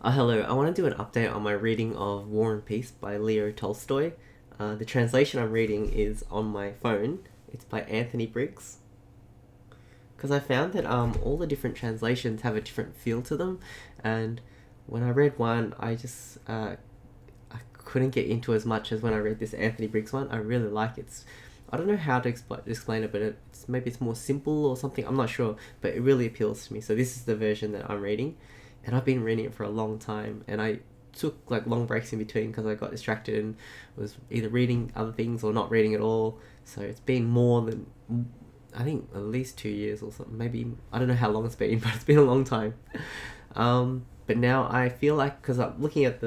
Hello, I want to do an update on my reading of War and Peace by Leo Tolstoy. The translation I'm reading is on my phone. It's by Anthony Briggs. Because I found that all the different translations have a different feel to them, and when I read one, I couldn't get into as much as when I read this Anthony Briggs one. I really like it. I don't know how to explain it, but maybe it's more simple or something. I'm not sure, but it really appeals to me. So this is the version that I'm reading, and I've been reading it for a long time. And I took like long breaks in between because I got distracted and was either reading other things or not reading at all. So it's been more than, I think, at least 2 years or something. Maybe I don't know how long it's been, but it's been a long time. But now I feel like, because I'm looking at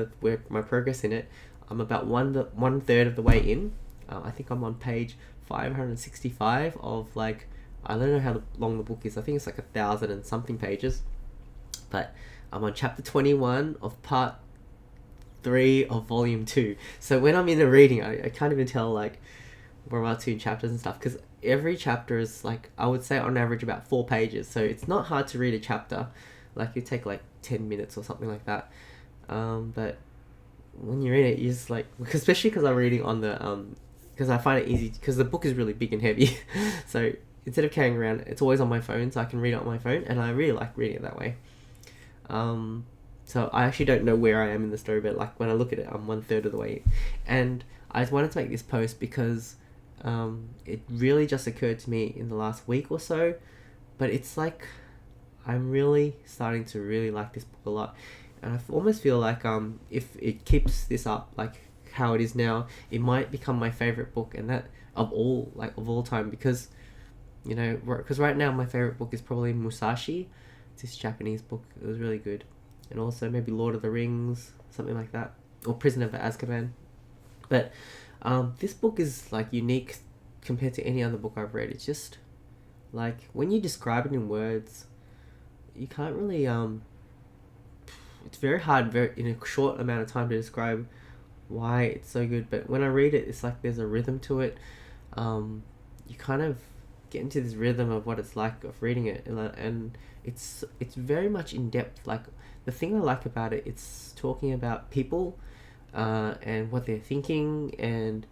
my progress in it, I'm about one third of the way in. I think I'm on page 565 of like, I don't know how long the book is. I think it's like 1,000 and something pages. But I'm on chapter 21 of part 3 of volume 2. So when I'm in the reading, I can't even tell like where I'm up to in chapters and stuff, because every chapter is like, I would say on average about 4 pages. So it's not hard to read a chapter. Like it take like 10 minutes or something like that. But when you're in it, you just like, especially because I'm reading on the because I find it easy, because the book is really big and heavy. So instead of carrying around, it's always on my phone, so I can read it on my phone, and I really like reading it that way. So I actually don't know where I am in the story, but like when I look at it, I'm one third of the way. And I just wanted to make this post because it really just occurred to me in the last week or so, but it's like I'm really starting to really like this book a lot, and I almost feel like if it keeps this up like how it is now, it might become my favorite book, and that of all time, because right now my favorite book is probably Musashi. It's this Japanese book. It was really good. And also maybe Lord of the Rings, something like that, or Prisoner of Azkaban. But this book is like unique compared to any other book I've read. It's just like when you describe it in words, you can't really it's very hard in a short amount of time to describe why it's so good. But when I read it, it's like there's a rhythm to it. You kind of get into this rhythm of what it's like of reading it, and it's very much in depth. Like the thing I like about it, it's talking about people and what they're thinking and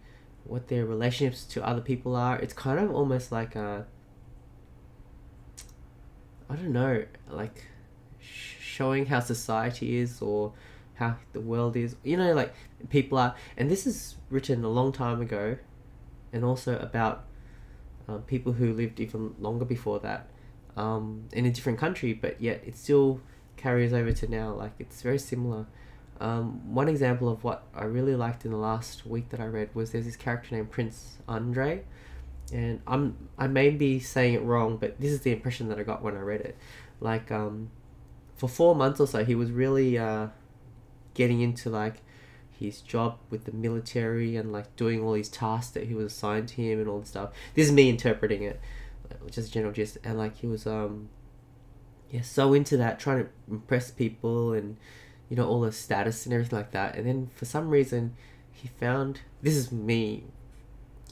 what their relationships to other people are. It's kind of almost like I don't know, like showing how society is, or how the world is, like people are. And this is written a long time ago, and also about people who lived even longer before that, in a different country, but yet it still carries over to now. Like it's very similar. One example of what I really liked in the last week that I read was there's this character named Prince Andre, and I may be saying it wrong, but this is the impression that I got when I read it. Like for 4 months or so, he was really getting into like his job with the military and like doing all these tasks that he was assigned to him and all this stuff. This is me interpreting it, which is a general gist. And like he was so into that, trying to impress people and all the status and everything like that. And then for some reason he found, this is me,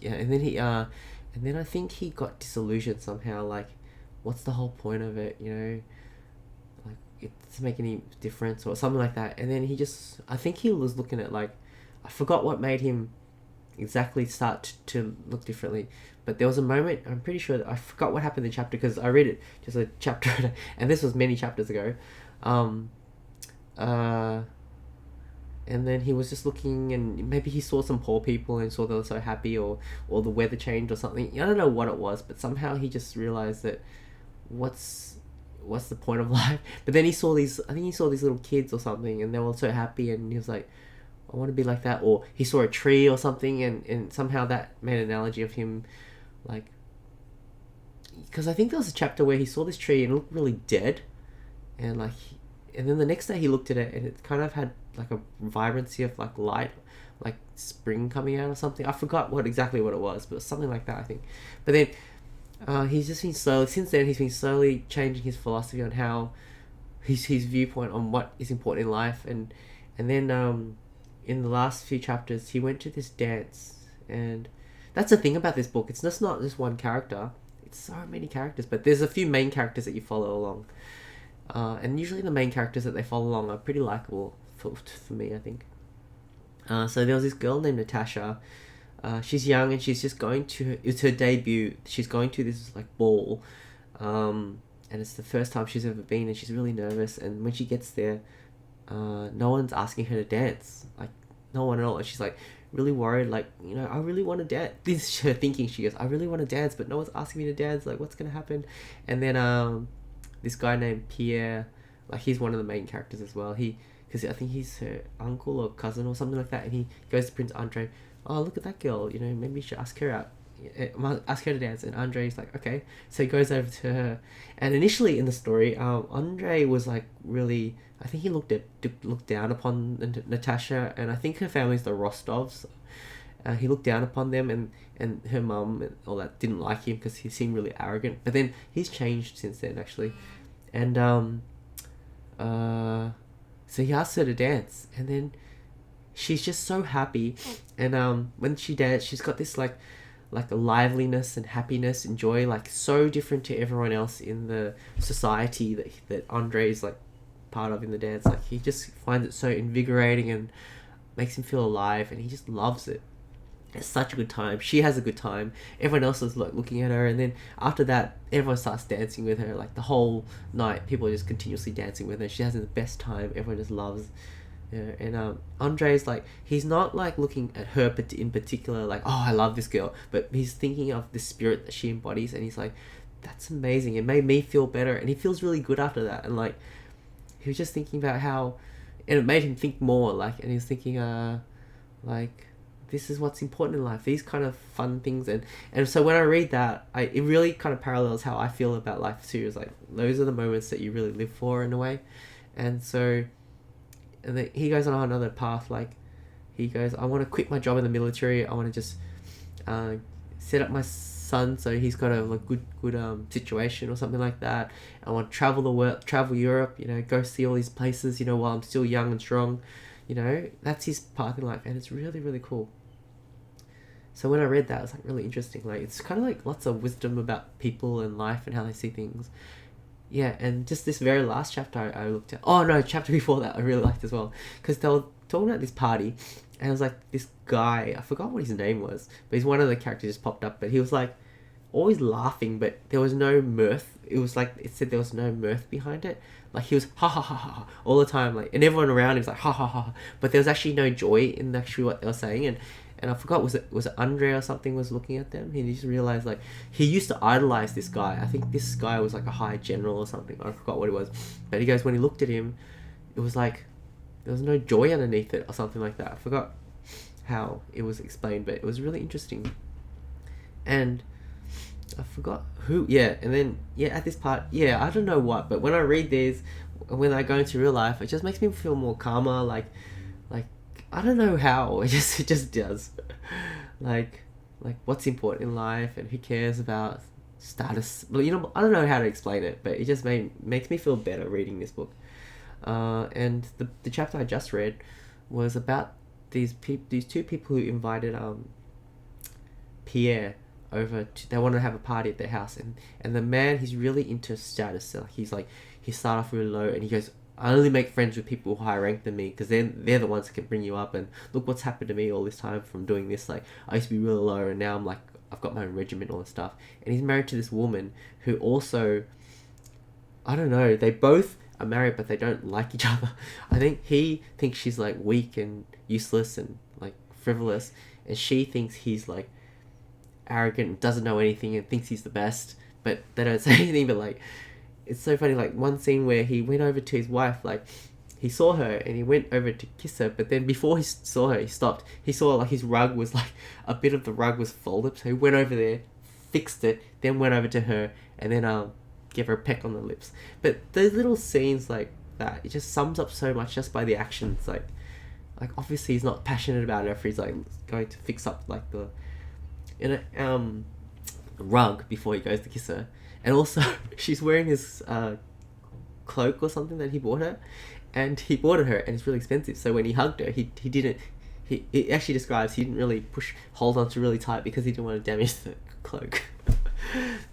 and then I think he got disillusioned somehow. Like, what's the whole point of it? Like it doesn't make any difference or something like that. And then I think he was looking at like, I forgot what made him exactly start to look differently, but there was a moment, I'm pretty sure that I forgot what happened in the chapter, because I read it just a chapter and this was many chapters ago. And then he was just looking, and maybe he saw some poor people and saw they were so happy, or the weather changed or something. I don't know what it was, but somehow he just realized that what's the point of life? But then he saw these little kids or something, and they were so happy, and he was like, I want to be like that. Or he saw a tree or something, and somehow that made an analogy of him, like, because I think there was a chapter where he saw this tree and it looked really dead, and like, and then the next day he looked at it and it kind of had like a vibrancy of like light, like spring coming out or something. I forgot exactly what it was, but it was something like that, I think. But then he's just been since then he's been slowly changing his philosophy on how his viewpoint on what is important in life. And then in the last few chapters he went to this dance, and that's the thing about this book, it's just not just one character, it's so many characters, but there's a few main characters that you follow along. And usually the main characters that they follow along are pretty likable for me, I think. So there was this girl named Natasha. She's young and she's just going to... It's her debut. She's going to this like ball. And it's the first time she's ever been, and she's really nervous. And when she gets there, no one's asking her to dance. Like, no one at all. And she's like really worried, like, you know, I really want to dance. This is her thinking. She goes, I really want to dance, but no one's asking me to dance. Like, what's going to happen? And then this guy named Pierre, like, he's one of the main characters as well. Because I think he's her uncle or cousin or something like that. And he goes to Prince Andre, oh, look at that girl, you know, maybe you should ask her out. Ask her to dance. And Andre's like, okay. So he goes over to her. And initially in the story, Andre was like really... I think he looked down upon Natasha, and I think her family's the Rostovs. He looked down upon them, and her mum and all that didn't like him because he seemed really arrogant. But then he's changed since then, actually. And so he asks her to dance, and then she's just so happy. And when she dances, she's got this like a liveliness and happiness and joy, like so different to everyone else in the society that Andre is like part of in the dance. Like, he just finds it so invigorating and makes him feel alive, and he just loves it. It's such a good time. She has a good time. Everyone else is like looking at her, and then after that, everyone starts dancing with her. Like, the whole night, people are just continuously dancing with her. She has the best time. Everyone just loves. Yeah, and Andre's like, he's not like looking at her in particular, like, oh, I love this girl, but he's thinking of the spirit that she embodies, and he's like, that's amazing. It made me feel better, and he feels really good after that. And like, he was just thinking about how, and it made him think more, like, and he was thinking, like, this is what's important in life, these kind of fun things. And so when I read that, it really kind of parallels how I feel about life too. It's like, those are the moments that you really live for in a way. And so, and then he goes on another path, like, he goes, I want to quit my job in the military, I want to just set up my son so he's got a like good situation or something like that. I want to travel the world, travel Europe, you know, go see all these places, you know, while I'm still young and strong, you know. That's his path in life, and it's really, really cool. So when I read that, it was like really interesting. Like, it's kind of like lots of wisdom about people and life and how they see things. Yeah, and just this very last chapter I looked at, oh no, chapter before that I really liked as well, because they were talking about this party, and it was like this guy, I forgot what his name was, but he's one of the characters just popped up, but he was like always laughing, but there was no mirth. It was like, it said there was no mirth behind it. Like, he was ha ha ha ha all the time, like, and everyone around him was like ha ha ha, but there was actually no joy in actually what they were saying. And I forgot, was it Andre or something was looking at them? He just realized, like, he used to idolize this guy. I think this guy was like a high general or something. I forgot what it was. But he goes, when he looked at him, it was like there was no joy underneath it or something like that. I forgot how it was explained, but it was really interesting. And I forgot who, yeah, and then, yeah, at this part, yeah, I don't know what, but when I read these, when I go into real life, it just makes me feel more calmer, like, I don't know how, it just does. like, what's important in life, and who cares about status, well, you know, I don't know how to explain it, but it just makes me feel better reading this book. And the chapter I just read was about these two people who invited Pierre over to, they want to have a party at their house, and the man, he's really into status. So he started off really low, and he goes, I only make friends with people higher ranked than me, because they're the ones that can bring you up, and look what's happened to me all this time from doing this. Like, I used to be really low, and now I'm like, I've got my own regiment, all this stuff. And he's married to this woman who also, I don't know, they both are married, but they don't like each other. I think he thinks she's like weak and useless and like frivolous, and she thinks he's like arrogant and doesn't know anything and thinks he's the best, but they don't say anything. But like, it's so funny, like one scene where he went over to his wife, like he saw her and he went over to kiss her, but then before he saw her, he stopped. He saw like his rug was like, a bit of the rug was folded, so he went over there, fixed it, then went over to her, and then give her a peck on the lips. But those little scenes like that, it just sums up so much just by the actions. Like obviously he's not passionate about it if he's like going to fix up like the rug before he goes to kiss her. And also, she's wearing this cloak or something that he bought her, and he bought it her, and it's really expensive. So when he hugged her, he it actually describes he didn't really hold on to really tight because he didn't want to damage the cloak.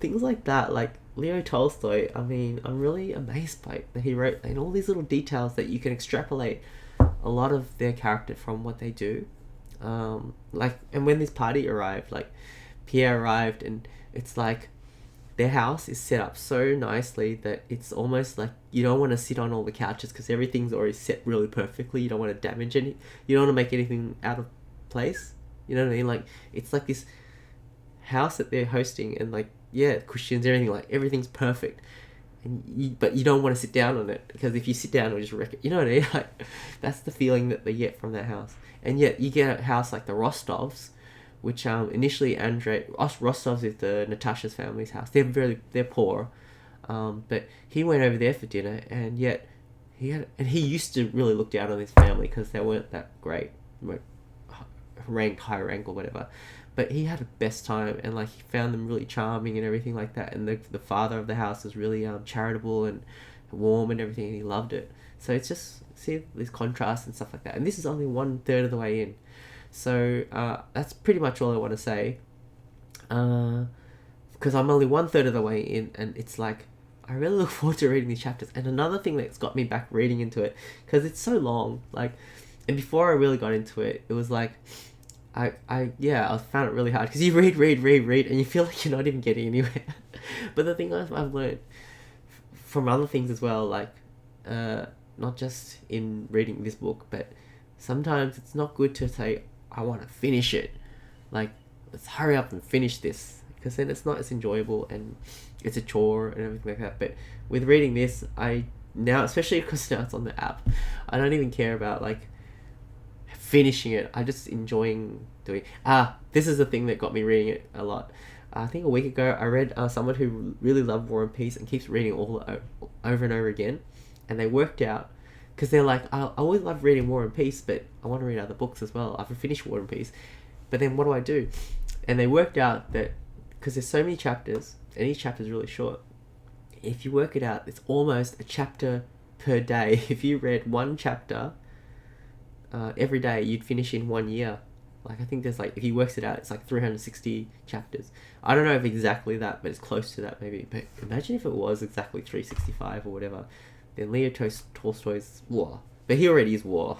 Things like that, like Leo Tolstoy, I mean, I'm really amazed by it, that he wrote and all these little details that you can extrapolate a lot of their character from what they do. Like, and when this party arrived, like Pierre arrived, and it's like their house is set up so nicely that it's almost like you don't want to sit on all the couches because everything's already set really perfectly. You don't want to damage any, you don't want to make anything out of place. You know what I mean? Like, it's like this house that they're hosting, and like, yeah, cushions, everything, like everything's perfect. But you don't want to sit down on it, because if you sit down it'll just wreck it. You know what I mean? Like, that's the feeling that they get from that house. And yet you get a house like the Rostovs, which initially Rostovs is the Natasha's family's house. They're poor, but he went over there for dinner, and yet he used to really look down on his family because they weren't that great, ranked high rank or whatever. But he had the best time, and like he found them really charming and everything like that. And the father of the house was really charitable and warm and everything, and he loved it. So it's just, see, these contrasts and stuff like that. And this is only 1/3 of the way in. So that's pretty much all I want to say. Because I'm only 1/3 of the way in, and it's like, I really look forward to reading these chapters. And another thing that's got me back reading into it, because it's so long, like, and before I really got into it, it was like, I found it really hard, because you read, and you feel like you're not even getting anywhere. But the thing I've learned from other things as well, like, not just in reading this book, but sometimes it's not good to say, I want to finish it. Like, let's hurry up and finish this, because then it's not as enjoyable, and it's a chore and everything like that. But with reading this, I now, especially because now it's on the app, I don't even care about, like, finishing it. I just enjoying doing. This is the thing that got me reading it a lot. I think a week ago I read someone who really loved War and Peace and keeps reading all over and over again, and they worked out, because they're like, I always love reading War and Peace, but I want to read other books as well. I've finished War and Peace, but then what do I do? And they worked out that because there's so many chapters and each chapter is really short, if you work it out, it's almost a chapter per day. If you read one chapter every day, you'd finish in 1 year. Like, I think there's like, if he works it out, it's like 360 chapters. I don't know if exactly that, but it's close to that maybe. But imagine if it was exactly 365 or whatever. Then Leo Tolstoy's war. But he already is war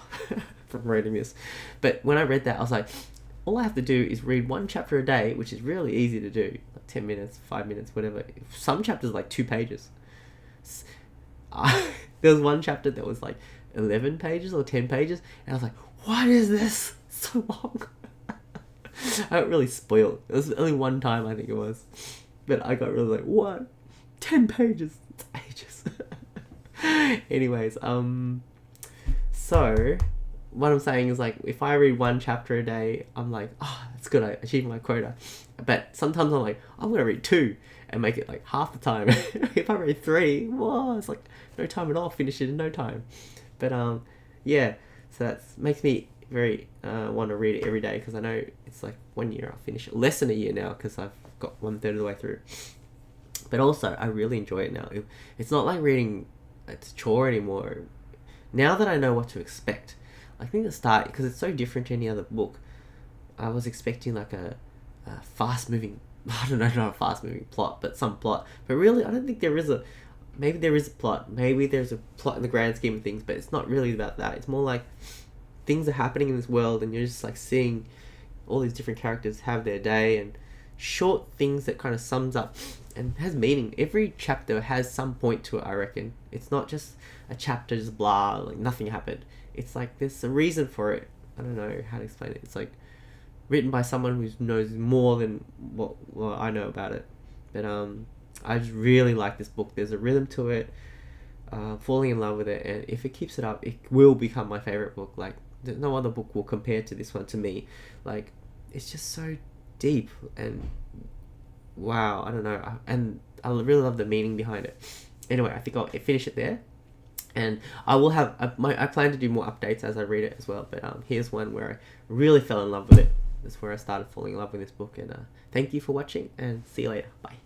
from reading this. But when I read that, I was like, all I have to do is read one chapter a day, which is really easy to do. Like 10 minutes, 5 minutes, whatever. Some chapters are like 2 pages. There was one chapter that was like 11 pages or 10 pages, and I was like, what is this? So long. I got really spoiled. It was only one time, I think it was, but I got really like, what? 10 pages? It's ages. Anyways, so what I'm saying is, like, if I read one chapter a day, I'm like, oh, that's good, I achieved my quota. But sometimes I'm like, I'm gonna read 2 and make it like half the time. If I read 3, whoa, it's like no time at all, finish it in no time. But yeah, so that makes me very want to read it every day, because I know it's like 1 year I'll finish it. Less than a year now, because I've got 1/3 of the way through. But also, I really enjoy it now. It's not like reading it's a chore anymore. Now that I know what to expect, I think at the start, because it's so different to any other book, I was expecting like a fast-moving, I don't know, not a fast-moving plot, but some plot. But really, I don't think there is a, maybe there is a plot. Maybe there's a plot in the grand scheme of things, but it's not really about that. It's more like things are happening in this world, and you're just like seeing all these different characters have their day, and short things that kind of sums up and has meaning. Every chapter has some point to it, I reckon. It's not just a chapter just blah, like nothing happened. It's like there's a reason for it. I don't know how to explain it. It's like written by someone who knows more than what I know about it. But I just really like this book. There's a rhythm to it. Falling in love with it, and if it keeps it up, it will become my favorite book. Like, no other book will compare to this one to me. Like, it's just so deep, and wow, I don't know, and I really love the meaning behind it. Anyway, I think I'll finish it there, and I will have I plan to do more updates as I read it as well. But here's one where I really fell in love with it. That's where I started falling in love with this book. And thank you for watching, and see you later. Bye.